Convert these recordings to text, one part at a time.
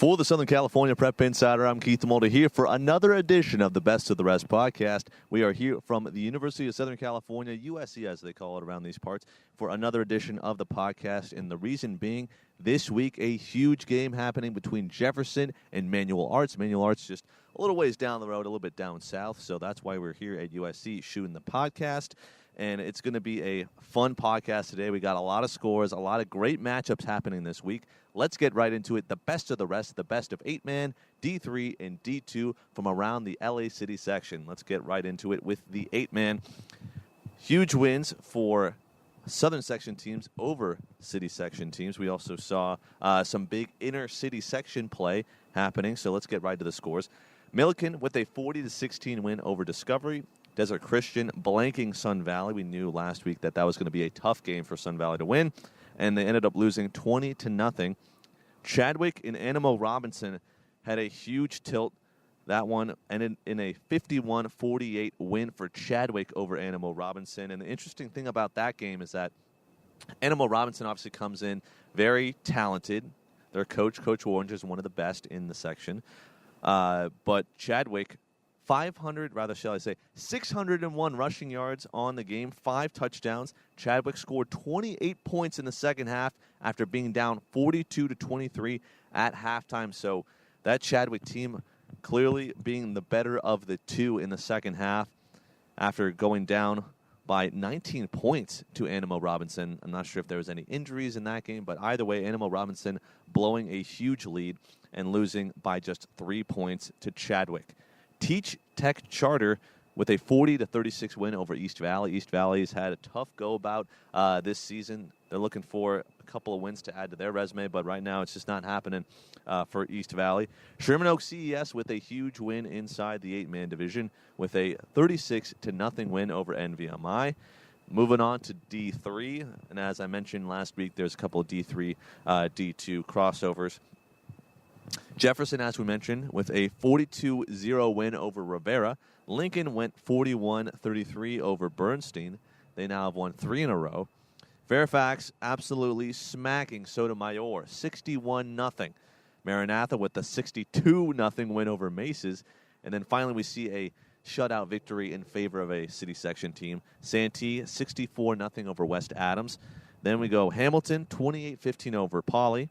For the Southern California Prep Insider, I'm Keith Mulder here for another edition of the Best of the Rest podcast. We are here from the University of Southern California, USC as they call it around these parts, for another edition of the podcast. And the reason being, this week, a huge game happening between Jefferson and Manual Arts. Manual Arts just a little ways down the road, a little bit down south. So that's why we're here at USC shooting the podcast. And it's going to be a fun podcast today. We got a lot of scores, a lot of great matchups happening this week. Let's get right into it. The best of the rest, the best of 8-man, D3, and D2 from around the LA City section. Let's get right into it with the 8-man. Huge wins for Southern section teams over City section teams. We also saw some big inner city section play happening, so let's get right to the scores. Milliken with a 40-16 win over Discovery. Desert Christian blanking Sun Valley. We knew last week that was going to be a tough game for Sun Valley to win, and they ended up losing 20-0. Chadwick and Animo Robinson had a huge tilt. That one ended in a 51-48 win for Chadwick over Animo Robinson. And the interesting thing about that game is that Animo Robinson obviously comes in very talented. Their coach, Coach Orange, is one of the best in the section. But Chadwick, 601 rushing yards on the game, 5 touchdowns. Chadwick scored 28 points in the second half after being down 42-23 at halftime. So that Chadwick team clearly being the better of the two in the second half after going down by 19 points to Animo Robinson. I'm not sure if there was any injuries in that game, but either way, Animo Robinson blowing a huge lead and losing by just 3 points to Chadwick. Teach Tech Charter with a 40-36 win over East Valley. East Valley has had a tough go-about this season. They're looking for a couple of wins to add to their resume, but right now it's just not happening for East Valley. Sherman Oaks CES with a huge win inside the 8-man division with a 36-0 win over NVMI. Moving on to D3, and as I mentioned last week, there's a couple of D3, D2 crossovers. Jefferson, as we mentioned, with a 42-0 win over Rivera. Lincoln went 41-33 over Bernstein. They now have won 3 in a row. Fairfax absolutely smacking Sotomayor, 61-0. Maranatha with the 62-0 win over Maces. And then finally we see a shutout victory in favor of a city section team. Santee, 64-0 over West Adams. Then we go Hamilton, 28-15 over Pauley.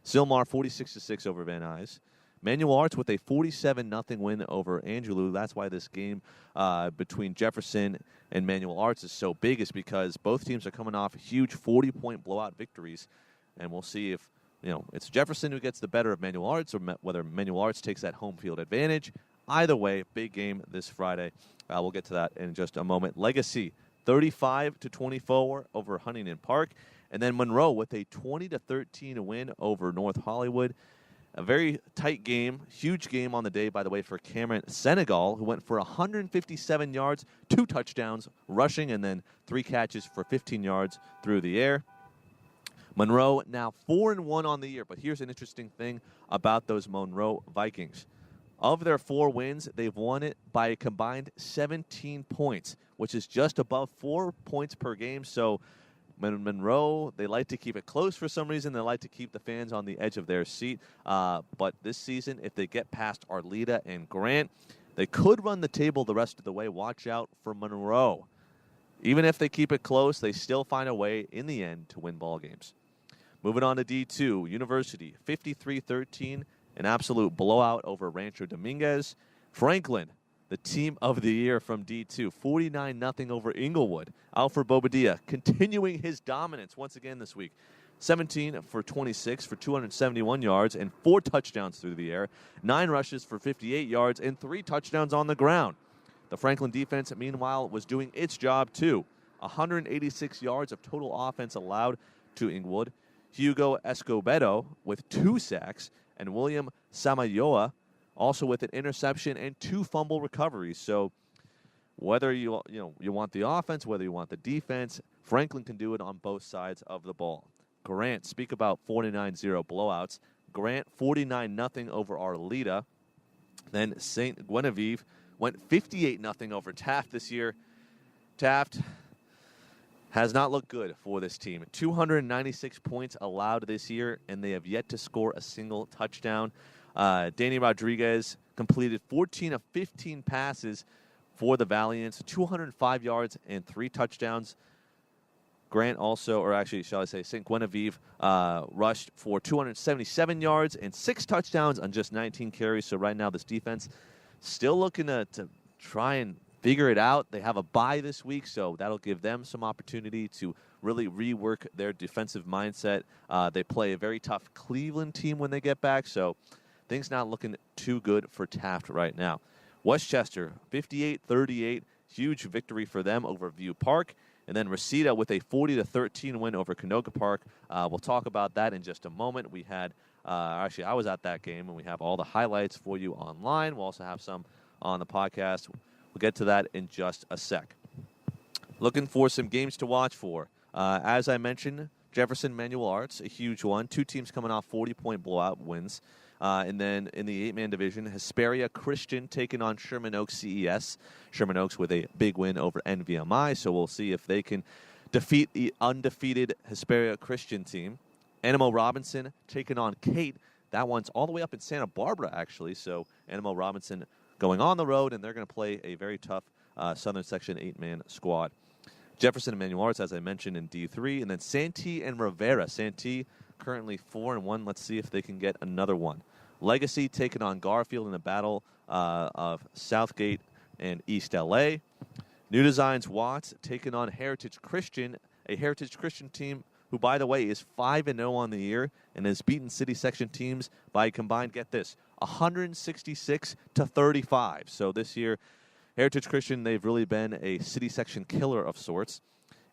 Sylmar, 46-6 over Van Nuys. Manual Arts with a 47-0 win over Angelou. That's why this game between Jefferson and Manual Arts is so big, is because both teams are coming off huge 40-point blowout victories. And we'll see if it's Jefferson who gets the better of Manual Arts or whether Manual Arts takes that home field advantage. Either way, big game this Friday. We'll get to that in just a moment. Legacy, 35-24 over Huntington Park. And then Monroe with a 20-13 win over North Hollywood. A very tight game, huge game on the day, by the way, for Cameron Senegal, who went for 157 yards, 2 touchdowns rushing, and then 3 catches for 15 yards through the air. Monroe now 4-1 on the year, but here's an interesting thing about those Monroe Vikings. Of their 4 wins, they've won it by a combined 17 points, which is just above 4 points per game. So Monroe, they like to keep it close for some reason. They like to keep the fans on the edge of their seat. But this season, if they get past Arleta and Grant, they could run the table the rest of the way. Watch out for Monroe. Even if they keep it close, they still find a way in the end to win ball games. Moving on to D2, University, 53-13, an absolute blowout over Rancho Dominguez. Franklin, the team of the year from D2, 49-0 over Inglewood. Alfred Bobadilla continuing his dominance once again this week. 17 for 26 for 271 yards and 4 touchdowns through the air. 9 rushes for 58 yards and 3 touchdowns on the ground. The Franklin defense, meanwhile, was doing its job too. 186 yards of total offense allowed to Inglewood. Hugo Escobedo with 2 sacks, and William Samayoa also with an interception and 2 fumble recoveries. So whether you want the offense, whether you want the defense, Franklin can do it on both sides of the ball. Grant, speak about 49-0 blowouts. Grant 49-0 over Arleta. Then St. Genevieve went 58-0 over Taft this year. Taft has not looked good for this team. 296 points allowed this year, and they have yet to score a single touchdown. Danny Rodriguez completed 14 of 15 passes for the Valiants, 205 yards and 3 touchdowns. Grant also, or actually, shall I say, St. Genevieve rushed for 277 yards and 6 touchdowns on just 19 carries. So right now this defense still looking to try and figure it out. They have a bye this week, so that'll give them some opportunity to really rework their defensive mindset. They play a very tough Cleveland team when they get back, so things not looking too good for Taft right now. Westchester, 58-38, huge victory for them over View Park. And then Reseda with a 40-13 win over Canoga Park. We'll talk about that in just a moment. We had, actually, I was at that game, and we have all the highlights for you online. We'll also have some on the podcast. We'll get to that in just a sec. Looking for some games to watch for. As I mentioned, Jefferson Manual Arts, a huge one. 2 teams coming off 40-point blowout wins. And then in the 8-man division, Hesperia Christian taking on Sherman Oaks CES. Sherman Oaks with a big win over NVMI, so we'll see if they can defeat the undefeated Hesperia Christian team. Animo Robinson taking on Kate. That one's all the way up in Santa Barbara, actually, so Animo Robinson going on the road, and they're going to play a very tough Southern Section 8-man squad. Jefferson and Manual Arts, as I mentioned, in D3, and then Santee and Rivera. Santee currently 4-1. Let's see if they can get another one. Legacy taking on Garfield in the battle of Southgate and East LA. New Designs Watts taking on Heritage Christian, a Heritage Christian team who, by the way, is 5-0 on the year and has beaten city section teams by a combined, get this, 166-35. So this year, Heritage Christian, they've really been a city section killer of sorts.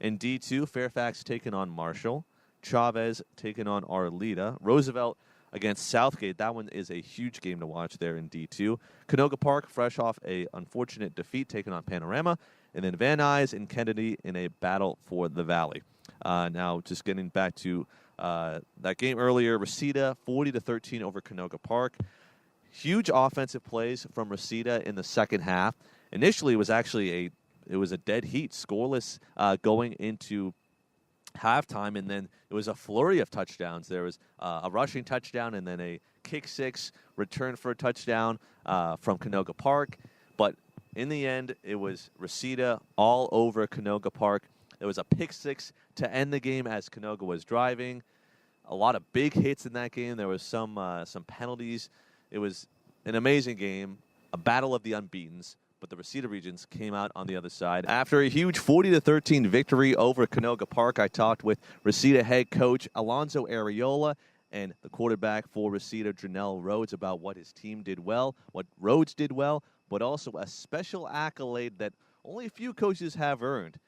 In D2, Fairfax taking on Marshall. Chavez taking on Arleta. Roosevelt against Southgate. That one is a huge game to watch there in D2. Canoga Park, fresh off a unfortunate defeat, taking on Panorama. And then Van Nuys and Kennedy in a battle for the Valley. Now, just getting back to that game earlier, Reseda 40-13 over Canoga Park. Huge offensive plays from Reseda in the second half. Initially, it was actually a dead heat, scoreless going into halftime, and then it was a flurry of touchdowns. There was a rushing touchdown and then a kick six return for a touchdown from Canoga Park. But in the end, it was Reseda all over Canoga Park. There was a pick six to end the game as Canoga was driving. A lot of big hits in that game. There was some penalties. It was an amazing game, a battle of the unbeatens. But the Reseda Regions came out on the other side. After a huge 40-13 victory over Canoga Park, I talked with Reseda head coach Alonzo Areola and the quarterback for Reseda, Janelle Rhodes, about what his team did well, what Rhodes did well, but also a special accolade that only a few coaches have earned.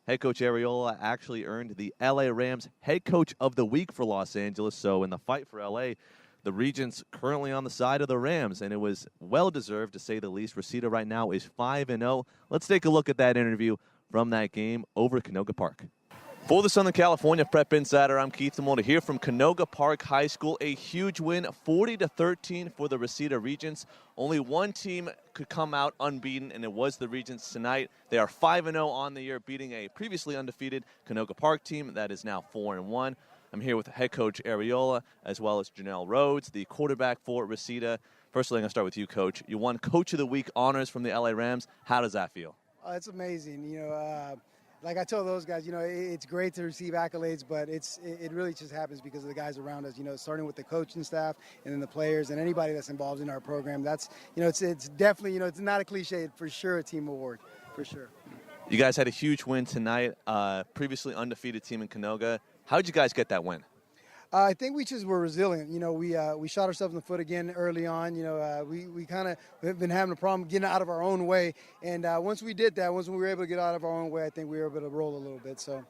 Head coach Areola actually earned the LA Rams Head Coach of the Week for Los Angeles. So in the fight for LA, the Region's currently on the side of the Rams, and it was well-deserved, to say the least. Reseda right now is 5-0. Let's take a look at that interview from that game over Canoga Park. For the Southern California Prep Insider, I'm Keith Demore here from Canoga Park High School. A huge win, 40-13 for the Reseda Regents. Only one team could come out unbeaten, and it was the Regents tonight. They are 5-0 on the year, beating a previously undefeated Canoga Park team that is now 4-1. I'm here with head coach Areola, as well as Janelle Rhodes, the quarterback for Reseda. Firstly, I'm going to start with you, Coach. You won Coach of the Week honors from the LA Rams. How does that feel? It's amazing. Like I told those guys, it's great to receive accolades, but it really just happens because of the guys around us, starting with the coaching staff and then the players and anybody that's involved in our program. That's, it's definitely, it's not a cliche, for sure a team award, for sure. You guys had a huge win tonight, previously undefeated team in Canoga. How did you guys get that win? I think we just were resilient. We shot ourselves in the foot again early on. We kind of have been having a problem getting out of our own way. And once we did that, once we were able to get out of our own way, I think we were able to roll a little bit. So,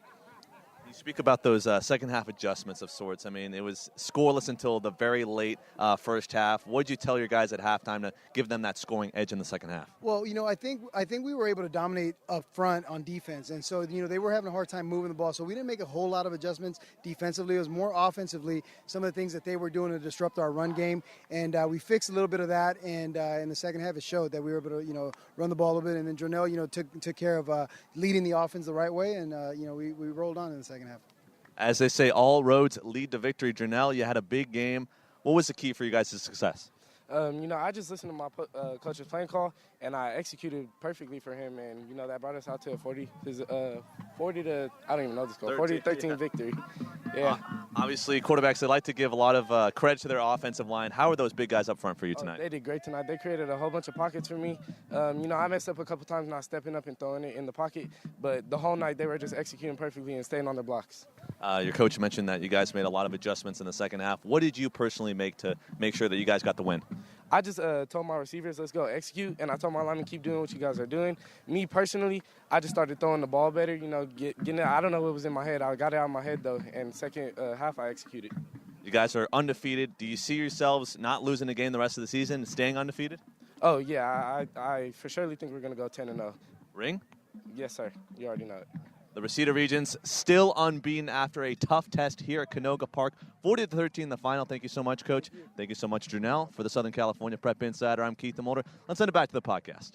you Speak about those second half adjustments of sorts. I mean, it was scoreless until the very late first half. What did you tell your guys at halftime to give them that scoring edge in the second half? Well, I think we were able to dominate up front on defense, and so they were having a hard time moving the ball. So we didn't make a whole lot of adjustments defensively. It was more offensively, some of the things that they were doing to disrupt our run game, and we fixed a little bit of that. And in the second half, it showed that we were able to run the ball a little bit, and then Jonell took care of leading the offense the right way, and we rolled on in the second half. As they say, all roads lead to victory. Jonell, you had a big game. What was the key for you guys' success? I just listened to my coach's playing call, and I executed perfectly for him, and that brought us out to a 40 to I don't even know the score, 40-13 victory. Yeah. Obviously, quarterbacks, they like to give a lot of credit to their offensive line. How are those big guys up front for you tonight? They did great tonight. They created a whole bunch of pockets for me. I messed up a couple times not stepping up and throwing it in the pocket, but the whole night they were just executing perfectly and staying on their blocks. Your coach mentioned that you guys made a lot of adjustments in the second half. What did you personally make to make sure that you guys got the win? I just told my receivers, let's go execute, and I told my linemen, keep doing what you guys are doing. Me, personally, I just started throwing the ball better, getting it. I don't know what was in my head. I got it out of my head, though, and second half I executed. You guys are undefeated. Do you see yourselves not losing a game the rest of the season and staying undefeated? Oh, yeah, I for surely think we're going to go 10-0. Ring? Yes, sir. You already know it. The Reseda Regions still unbeaten after a tough test here at Canoga Park. 40-13 in the final. Thank you so much, Coach. Thank you so much, Jonell. For the Southern California Prep Insider, I'm Keith Mulder. Let's send it back to the podcast.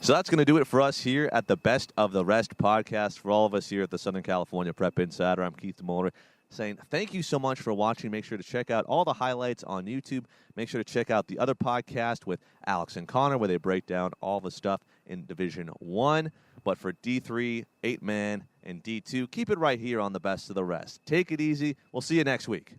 So that's going to do it for us here at the Best of the Rest podcast. For all of us here at the Southern California Prep Insider, I'm Keith Mulder, saying thank you so much for watching. Make sure to check out all the highlights on YouTube. Make sure to check out the other podcast with Alex and Connor, where they break down all the stuff in Division I. But for D3, 8-man, and D2, keep it right here on the Best of the Rest. Take it easy. We'll see you next week.